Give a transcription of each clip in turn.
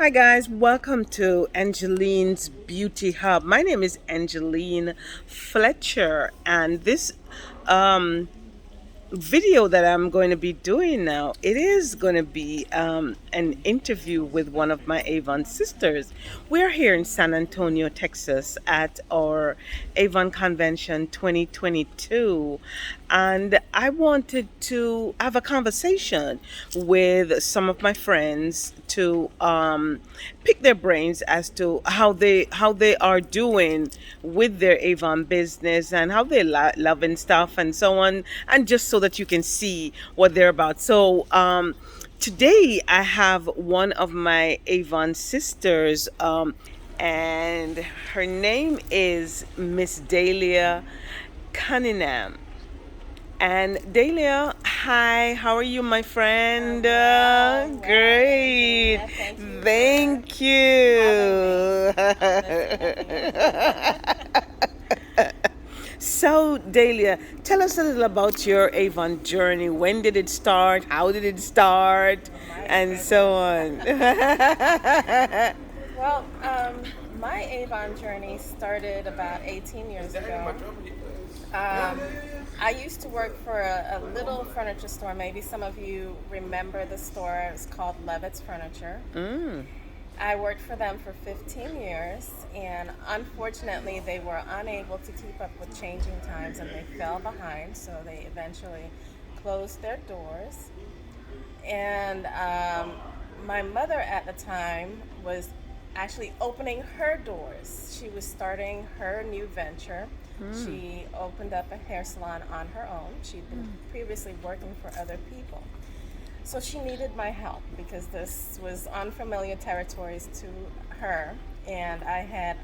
Hi, guys. Welcome to Angeline's Beauty Hub. My name is Angeline Fletcher, and this um, video that I'm going to be doing now, it is going to be an interview with one of my Avon sisters. We're here in San Antonio, Texas at our Avon Convention 2022, and I wanted to have a conversation with some of my friends to pick their brains as to how they are doing with their Avon business and how they love and stuff and so on, and just so that you can see what they're about. So today I have one of my Avon sisters, and her name is Miss Dahlia Cunningham. And Dahlia, hi, how are you, my friend? Great. Thank you for Thank you. So, Dahlia, tell us a little about your Avon journey. When did it start? How did it start? And so on. Well, my Avon journey started about 18 years ago. I used to work for a little furniture store. Maybe some of you remember the store. It's called Levitt's Furniture. Mm. I worked for them for 15 years, and unfortunately, they were unable to keep up with changing times and they fell behind, so they eventually closed their doors. And my mother at the time was actually opening her doors. She was starting her new venture. She opened up a hair salon on her own. She'd been previously working for other people. So she needed my help because this was unfamiliar territories to her. And I had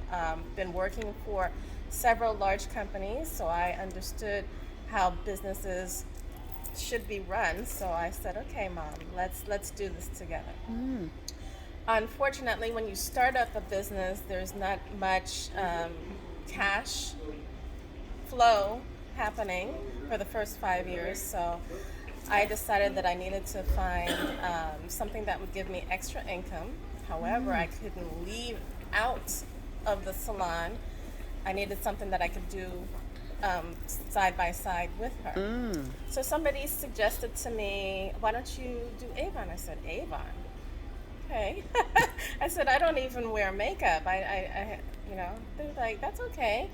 been working for several large companies, so I understood how businesses should be run. So I said, "Okay, Mom, let's do this together." Unfortunately, when you start up a business, there's not much cash flow happening for the first 5 years. So I decided that I needed to find something that would give me extra income. However, I couldn't leave out of the salon. I needed something that I could do side by side with her. So somebody suggested to me, "Why don't you do Avon?" I said, "Avon? Okay." I said, "I don't even wear makeup. They're like, "That's okay.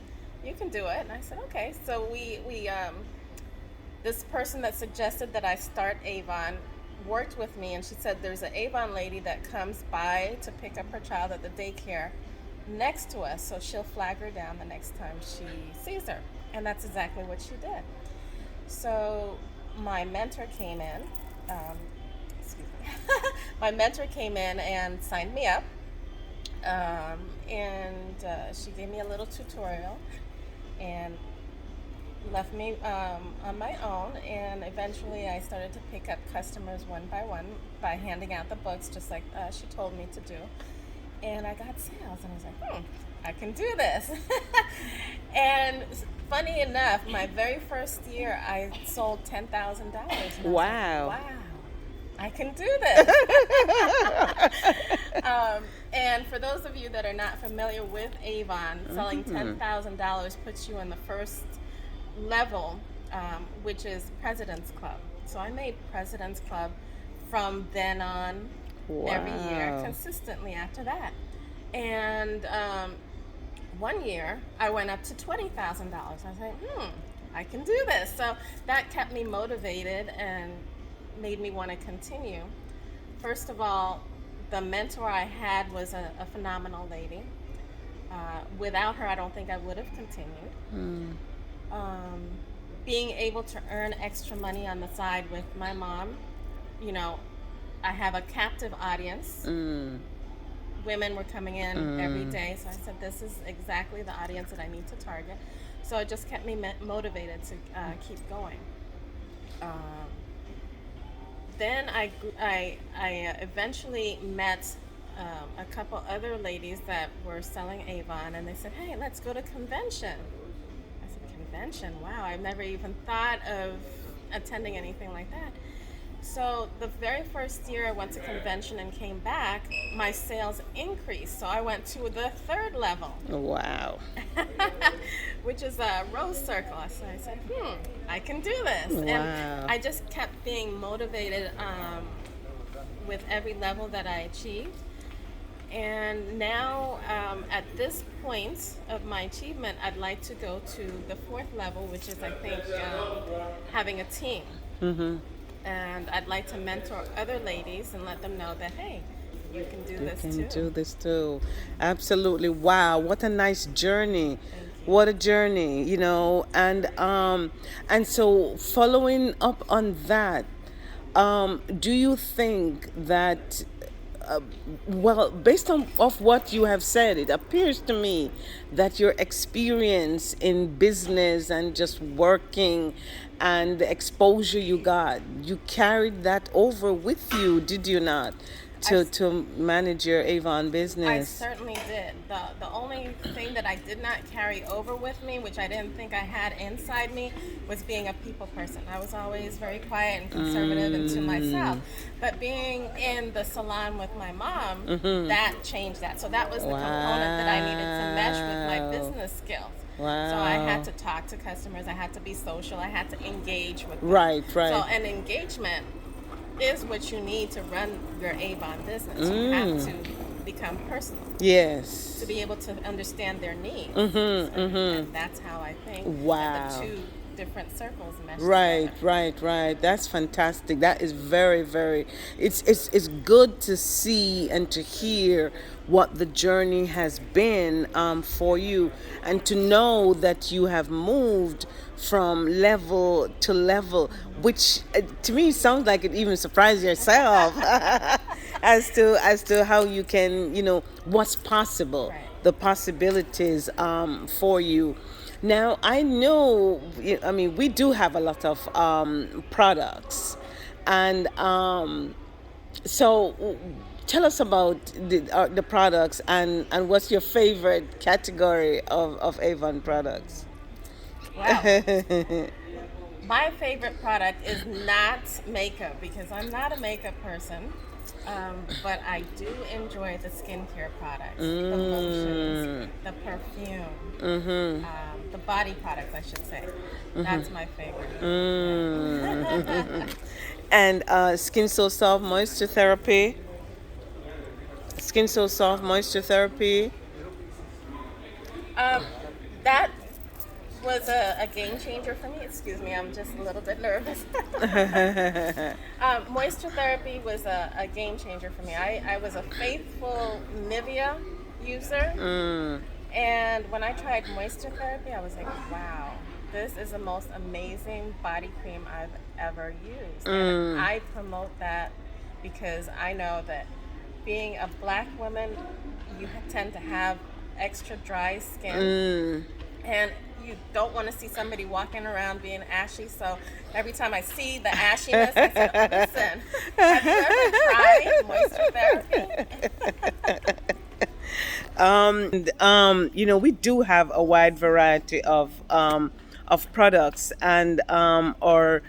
You can do it." And I said, "Okay." So this person that suggested that I start Avon worked with me, and she said there's an Avon lady that comes by to pick up her child at the daycare next to us, so she'll flag her down the next time she sees her. And that's exactly what she did. So my mentor came in, excuse me, my mentor came in and signed me up, and she gave me a little tutorial and left me on my own, and eventually I started to pick up customers one by one by handing out the books just like she told me to do, and I got sales, and I was like, I can do this. And funny enough, my very first year I sold $10,000. Wow. Wow, I can do this. And for those of you that are not familiar with Avon, selling $10,000 puts you in the first level, which is President's Club. So I made President's Club from then on, every year, Wow. consistently after that. And one year I went up to $20,000. I was like, I can do this. So that kept me motivated and made me want to continue. First of all, the mentor I had was a phenomenal lady. Without her, I don't think I would have continued. Being able to earn extra money on the side with my mom, you know, I have a captive audience. Women were coming in every day, so I said, this is exactly the audience that I need to target. So it just kept me motivated to keep going. Then I eventually met a couple other ladies that were selling Avon, and they said, "Hey, let's go to convention." I said, "Convention? Wow, I've never even thought of attending anything like that." So the very first year I went to convention and came back, my sales increased. So I went to the third level, Wow. which is a rose circle. So I said, I can do this. And Wow. I just kept being motivated with every level that I achieved. And now, at this point of my achievement, I'd like to go to the fourth level, which is, I think, having a team. And I'd like to mentor other ladies and let them know that, hey, you can do You this can too. do this too. Absolutely. Wow, what a nice journey. Thank you. What a journey, and so following up on that, do you think that well, based on of what you have said, it appears to me that your experience in business and just working and the exposure you got, you carried that over with you, did you not? I, To manage your Avon I business. certainly did. The only thing that I did not carry over with me, which I didn't think I had inside me, was being a people person. I was always very quiet and conservative and to myself. But being in the salon with my mom, that changed that. So that was the component that I needed to mesh with my Wow. business skills. So I had Wow. to talk to customers, I had to be social, I had to engage with them. Right, So right. an engagement is what you need to run your Avon business. You have to become personal to Yes. be able to understand their needs. And that's how I think that the Wow. two different circles mesh Right, together. right, right. That's fantastic. That is very, very. It's good to see and to hear what the journey has been for you, and to know that you have moved from level to level, which to me sounds like it even surprised yourself as to how you can, what's possible, Right. the possibilities for you. Now, I know, I mean, we do have a lot of products. And so tell us about the products, and what's your favorite category of Avon products? Wow. My favorite product is not makeup because I'm not a makeup person. But I do enjoy the skincare products, the lotions, the perfume, the body products, I should say. That's my favorite. And Skin So Soft Moisture Therapy. Skin So Soft Moisture Therapy. That was a game changer for me. Excuse me, I'm just a little bit nervous. Moisture therapy was a game changer for me. I was a faithful Nivea user, and when I tried moisture therapy, I was like, wow, this is the most amazing body cream I've ever used. And I promote that because I know that being a black woman, you tend to have extra dry skin, and you don't want to see somebody walking around being ashy. So every time I see the ashiness, I said, listen, have you ever tried moisture therapy? We do have a wide variety of products, and our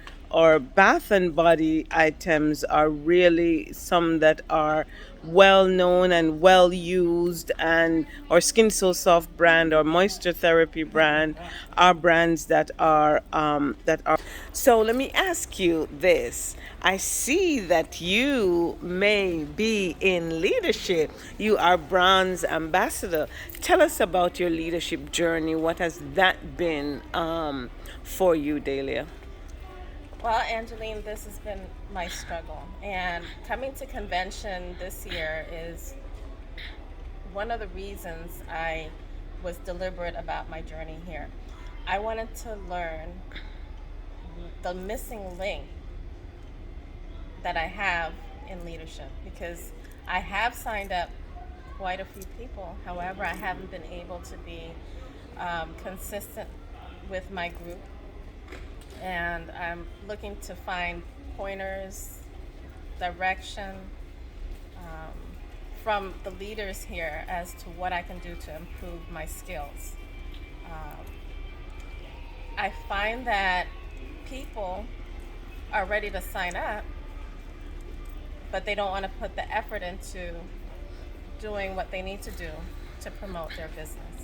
bath and body items are really some that are well known and well used, and our Skin So Soft brand, our Moisture Therapy brand, are brands that are. So let me ask you this. I see that you may be in leadership. You are bronze ambassador. Tell us about your leadership journey. What has that been for you, Dahlia? Well, Angeline, this has been my struggle. And coming to convention this year is one of the reasons I was deliberate about my journey here. I wanted to learn the missing link that I have in leadership because I have signed up quite a few people. However, I haven't been able to be consistent with my group, and I'm looking to find pointers, direction from the leaders here as to what I can do to improve my skills. Um, I find that people are ready to sign up, but they don't want to put the effort into doing what they need to do to promote their business.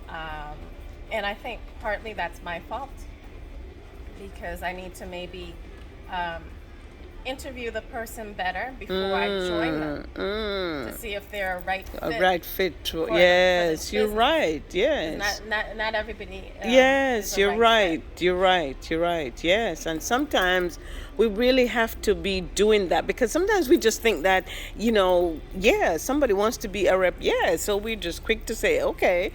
Um, and I think partly that's my fault because I need to maybe um, interview the person better before I join them to see if they're a right A fit right fit. for Yes, this you're business. right. 'Cause Yes. not everybody is Yes, a you're right right. You're right. You're right. Yes. And sometimes we really have to be doing that because sometimes we just think that, yeah, somebody wants to be a rep. Yeah. So we're just quick to say, okay,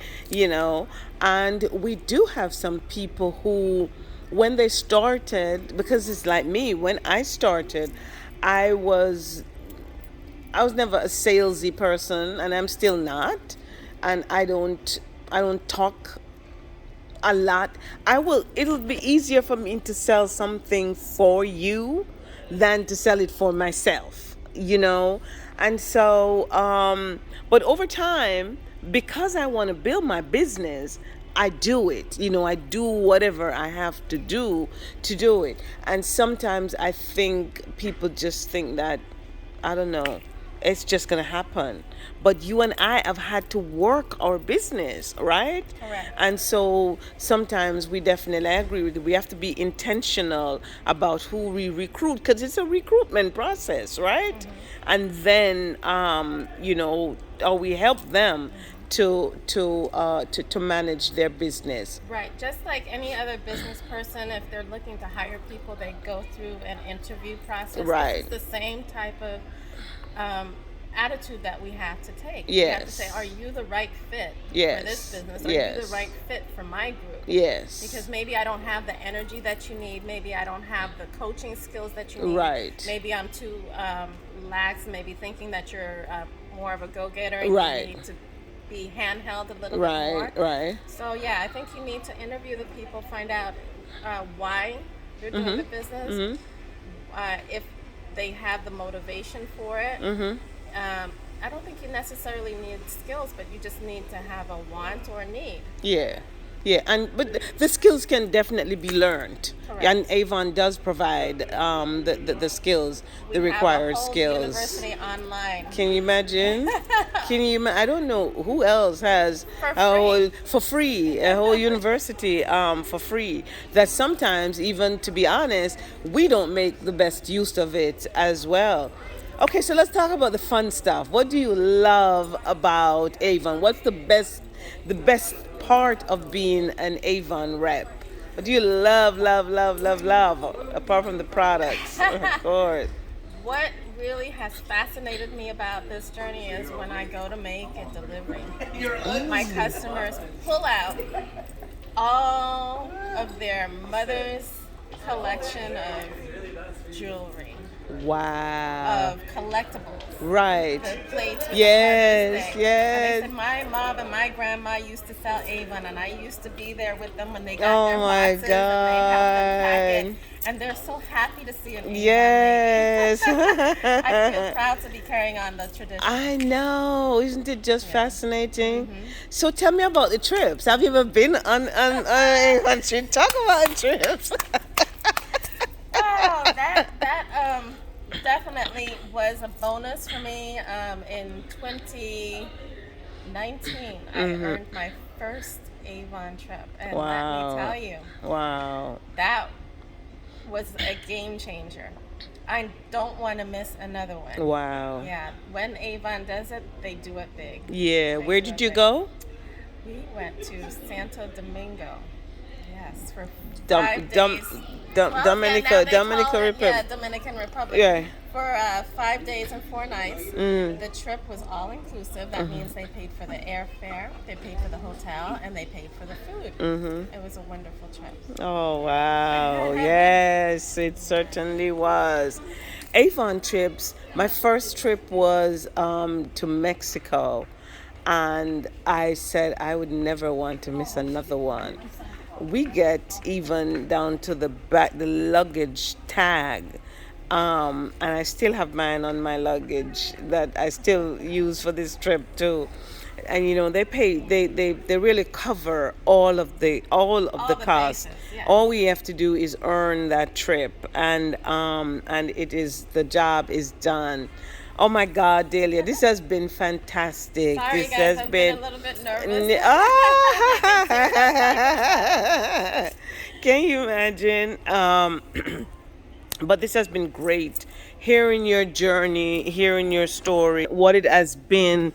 and we do have some people who, when they started, because it's like me, when I started, I was I was never a salesy person, and I'm still not. And I don't talk a lot. It'll be easier for me to sell something for you than to sell it for myself. And so, but over time, because I want to build my business, I do it. I do whatever I have to do it. And sometimes I think people just think that, I don't know, it's just going to happen. But you and I have had to work our business, right? Correct. And so sometimes we definitely, I agree with you, we have to be intentional about who we recruit because it's a recruitment process, right? And then, or we help them to manage their business. Right. Just like any other business person, if they're looking to hire people, they go through an interview process. Right. This is the same type of attitude that we have to take. We have to say, Yes. are you the right fit Yes. for this business? Are you Yes. the right fit for my group? Yes. Because maybe I don't have the energy that you need. Maybe I don't have the coaching skills that you need. Right. Maybe I'm too lax, maybe thinking that you're more of a go-getter and Right. you need to be handheld a little bit Right, more. right. So yeah, I think you need to interview the people, find out why they're doing the business, if they have the motivation for it. I don't think you necessarily need skills, but you just need to have a want or a need. Yeah, yeah, but the skills can definitely be learned. Correct. And Avon does provide the skills, the We required have a whole skills. university online. Can you imagine? I don't know who else has For for free, a whole university for free. That sometimes, even to be honest, we don't make the best use of it as well. Okay, so let's talk about the fun stuff. What do you love about Avon? What's the best part of being an Avon rep? What do you love, love, love, love, love, apart from the products, of course? What really has fascinated me about this journey is when I go to make a delivery, my customers pull out all of their mother's collection of jewelry, Wow. of collectibles, Right. the plates. With Yes, the yes. And they said my mom and my grandma used to sell Avon, and I used to be there with them when they got Oh their my boxes, and they helped them pack God. it. And they're so happy to see an Avon lady. Yes. I feel proud to be carrying on the tradition. I know. Isn't it just fascinating? Mm-hmm. So tell me about the trips. Have you ever been on Avon trip? Talk about trips. Oh, that definitely was a bonus for me. In 2019, I earned my first Avon trip, and let Wow. me tell you, Wow. that was a game changer. I don't want to miss another one. Wow. Yeah, when Avon does it, they do it big. Yeah. They Where do did it you big. go? We went to Santo Domingo. Yes, for Dom- 5 Dom- days. Dom- Well, Dominica, now they Dominican call it, Republic. Yeah, Dominican Republic. Yeah. For 5 days and 4 nights. The trip was all inclusive. That means they paid for the airfare, they paid for the hotel, and they paid for the food. It was a wonderful trip. Oh, wow. Yes, it certainly was. Avon trips. My first trip was to Mexico. And I said I would never want to miss another one. We get even down to the back, the luggage tag. And I still have mine on my luggage that I still use for this trip too. And they really cover all of All the the cost. bases, yes. All we have to do is earn that trip, and it is the job is done. Oh my God, Delia, this has been fantastic. Sorry, This guys, has I've been been a little bit nervous. Taking too much ah! Can you imagine? But this has been great hearing your journey, hearing your story, what it has been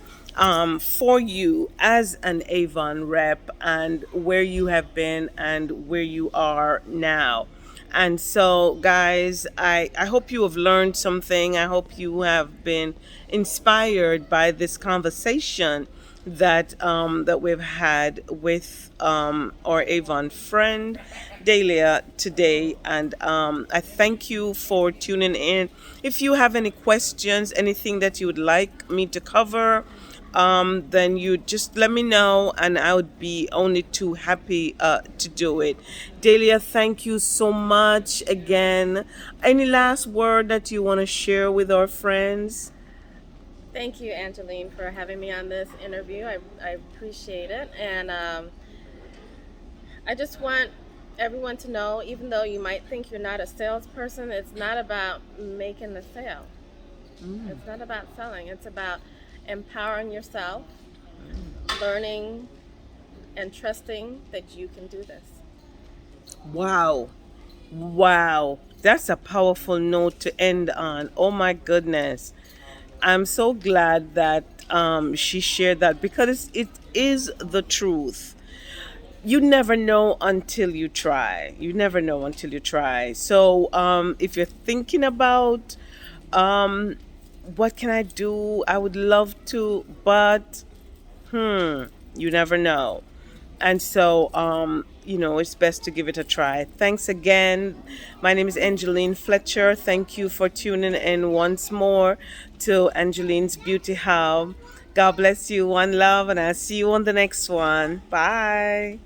for you as an Avon rep, and where you have been and where you are now. And so, guys, I hope you have learned something. I hope you have been inspired by this conversation that we've had with our Avon friend Dahlia today, and I thank you for tuning in. If you have any questions, anything that you would like me to cover, then you just let me know, and I would be only too happy to do it. Dahlia, thank you so much again. Any last word that you want to share with our friends? Thank you, Angeline, for having me on this interview. I appreciate it. And I just want everyone to know, even though you might think you're not a salesperson, it's not about making the sale. It's not about selling. It's about empowering yourself, learning, and trusting that you can do this. Wow. Wow. That's a powerful note to end on. Oh my goodness. I'm so glad that she shared that, because it is the truth. You never know until you try. You never know until you try. So if you're thinking about um, what can I do, I would love to, but you never know. And so, it's best to give it a try. Thanks again. My name is Angeline Fletcher. Thank you for tuning in once more to Angeline's Beauty Hub. God bless you. One love, and I'll see you on the next one. Bye.